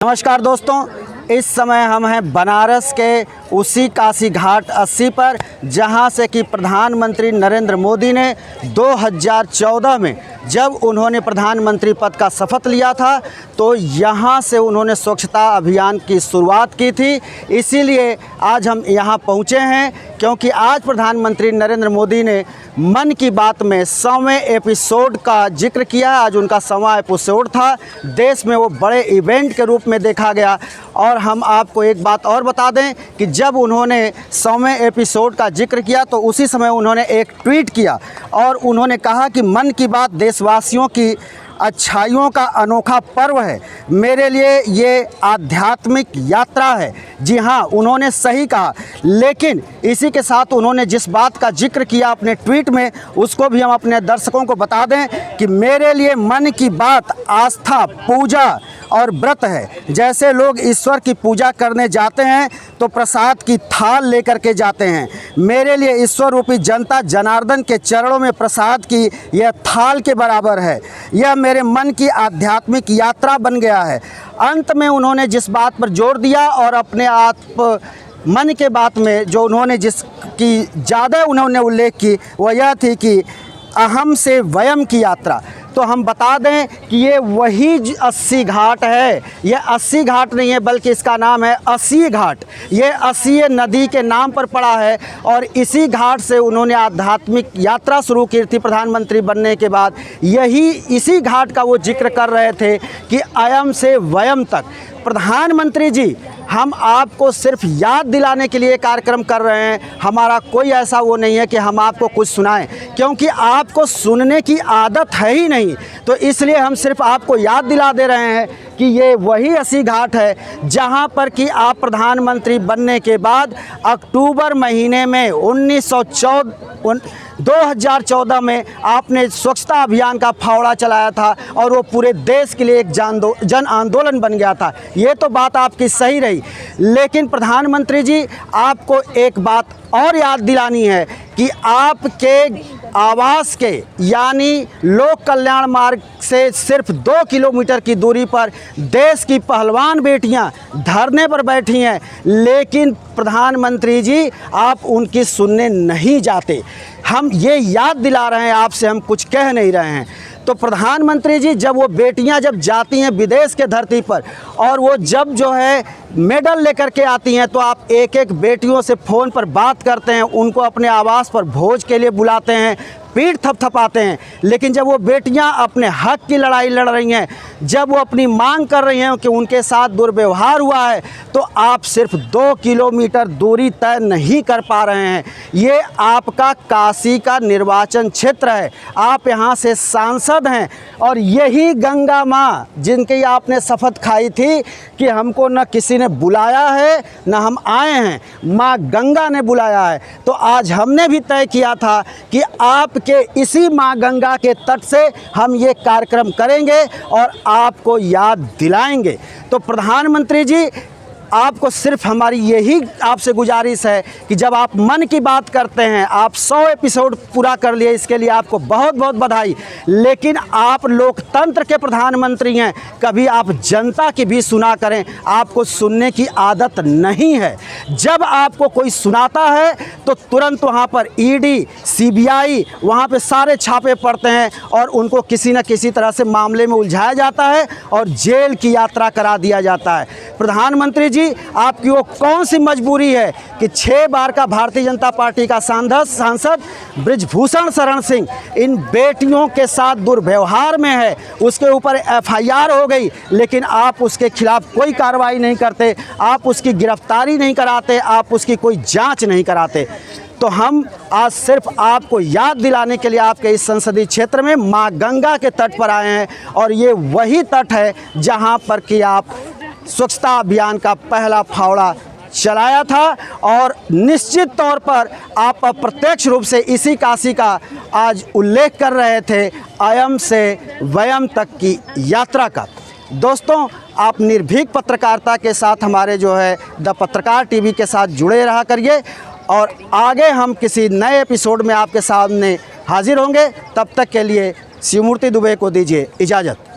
नमस्कार दोस्तों, इस समय हम हैं बनारस के उसी काशी घाट 80 पर, जहां से कि प्रधानमंत्री नरेंद्र मोदी ने 2014 में जब उन्होंने प्रधानमंत्री पद का शपथ लिया था तो यहां से उन्होंने स्वच्छता अभियान की शुरुआत की थी। इसीलिए आज हम यहां पहुंचे हैं क्योंकि आज प्रधानमंत्री नरेंद्र मोदी ने मन की बात में 100वें एपिसोड का जिक्र किया। आज उनका 100वां एपिसोड था। देश में वो बड़े इवेंट के रूप में देखा गया। और हम आपको एक बात और बता दें कि जब उन्होंने 100वें एपिसोड का जिक्र किया तो उसी समय उन्होंने एक ट्वीट किया और उन्होंने कहा कि मन की बात देशवासियों की अच्छाइयों का अनोखा पर्व है, मेरे लिए ये आध्यात्मिक यात्रा है। जी हाँ, उन्होंने सही कहा। लेकिन इसी के साथ उन्होंने जिस बात का जिक्र किया अपने ट्वीट में, उसको भी हम अपने दर्शकों को बता दें कि मेरे लिए मन की बात आस्था, पूजा और व्रत है। जैसे लोग ईश्वर की पूजा करने जाते हैं तो प्रसाद की थाल लेकर के जाते हैं, मेरे लिए ईश्वर रूपी जनता जनार्दन के चरणों में प्रसाद की यह थाल के बराबर है। यह मेरे मन की आध्यात्मिक यात्रा बन गया है। अंत में उन्होंने जिस बात पर जोर दिया और अपने आप मन के बात में जो उन्होंने जिसकी ज़्यादा उन्होंने उल्लेख की वह यह थी कि अहम से वयम की यात्रा। तो हम बता दें कि ये वही 80 घाट है। ये 80 घाट नहीं है बल्कि इसका नाम है 80 घाट। ये 80 नदी के नाम पर पड़ा है और इसी घाट से उन्होंने आध्यात्मिक यात्रा शुरू की थी प्रधानमंत्री बनने के बाद। इसी घाट का वो जिक्र कर रहे थे कि अयम से वयम तक। प्रधानमंत्री जी, हम आपको सिर्फ याद दिलाने के लिए कार्यक्रम कर रहे हैं। हमारा कोई ऐसा वो नहीं है कि हम आपको कुछ सुनाएं, क्योंकि आपको सुनने की आदत है ही नहीं। तो इसलिए हम सिर्फ आपको याद दिला दे रहे हैं कि ये वही 80 घाट है जहां पर कि आप प्रधानमंत्री बनने के बाद अक्टूबर महीने में 2014 में आपने स्वच्छता अभियान का फावड़ा चलाया था और वो पूरे देश के लिए एक जन आंदोलन बन गया था। ये तो बात आपकी सही रही। लेकिन प्रधानमंत्री जी, आपको एक बात और याद दिलानी है कि आपके आवास के यानी लोक कल्याण मार्ग से सिर्फ 2 किलोमीटर की दूरी पर देश की पहलवान बेटियां धरने पर बैठी हैं, लेकिन प्रधानमंत्री जी आप उनकी सुनने नहीं जाते। हम ये याद दिला रहे हैं आपसे, हम कुछ कह नहीं रहे हैं। तो प्रधानमंत्री जी, जब वो बेटियां जब जाती हैं विदेश के धरती पर और वो जब जो है मेडल लेकर के आती हैं तो आप एक एक बेटियों से फ़ोन पर बात करते हैं, उनको अपने आवास पर भोज के लिए बुलाते हैं, पीठ थपथपाते हैं। लेकिन जब वो बेटियां अपने हक की लड़ाई लड़ रही हैं, जब वो अपनी मांग कर रही हैं कि उनके साथ दुर्व्यवहार हुआ है, तो आप सिर्फ 2 किलोमीटर दूरी तय नहीं कर पा रहे हैं। ये आपका काशी का निर्वाचन क्षेत्र है, आप यहाँ से सांसद हैं और यही गंगा माँ जिनकी आपने शपथ खाई थी कि हमको न किसी ने बुलाया है न हम आए हैं, माँ गंगा ने बुलाया है। तो आज हमने भी तय किया था कि आपके इसी माँ गंगा के तट से हम ये कार्यक्रम करेंगे और आपको याद दिलाएंगे। तो प्रधानमंत्री जी, आपको सिर्फ हमारी यही आपसे गुजारिश है कि जब आप मन की बात करते हैं, आप 100 एपिसोड पूरा कर लिए, इसके लिए आपको बहुत बहुत बधाई। लेकिन आप लोकतंत्र के प्रधानमंत्री हैं, कभी आप जनता की भी सुना करें। आपको सुनने की आदत नहीं है। जब आपको कोई सुनाता है तो तुरंत वहाँ पर ईडी, सीबीआई, वहाँ पे सारे छापे पड़ते हैं और उनको किसी न किसी तरह से मामले में उलझाया जाता है और जेल की यात्रा करा दिया जाता है। प्रधानमंत्री जी, आपकी वो कौन सी मजबूरी है कि 6 बार का भारतीय जनता पार्टी का सांसद बृजभूषण शरण सिंह इन बेटियों के साथ दुर्व्यवहार में है, उसके ऊपर एफआईआर हो गई, लेकिन आप उसके खिलाफ कोई कार्रवाई नहीं करते, आप उसकी गिरफ्तारी नहीं कराते, आप उसकी कोई जांच नहीं कराते। तो हम आज सिर्फ आपको याद दिलाने के लिए आपके इस संसदीय क्षेत्र में माँ गंगा के तट पर आए हैं और ये वही तट है जहाँ पर कि आप स्वच्छता अभियान का पहला फावड़ा चलाया था और निश्चित तौर पर आप अप्रत्यक्ष रूप से इसी काशी का आज उल्लेख कर रहे थे, अयम से वयम तक की यात्रा का। दोस्तों, आप निर्भीक पत्रकारिता के साथ हमारे जो है द पत्रकार टीवी के साथ जुड़े रहा करिए और आगे हम किसी नए एपिसोड में आपके सामने हाजिर होंगे। तब तक के लिए शिवमूर्ति दुबे को दीजिए इजाज़त।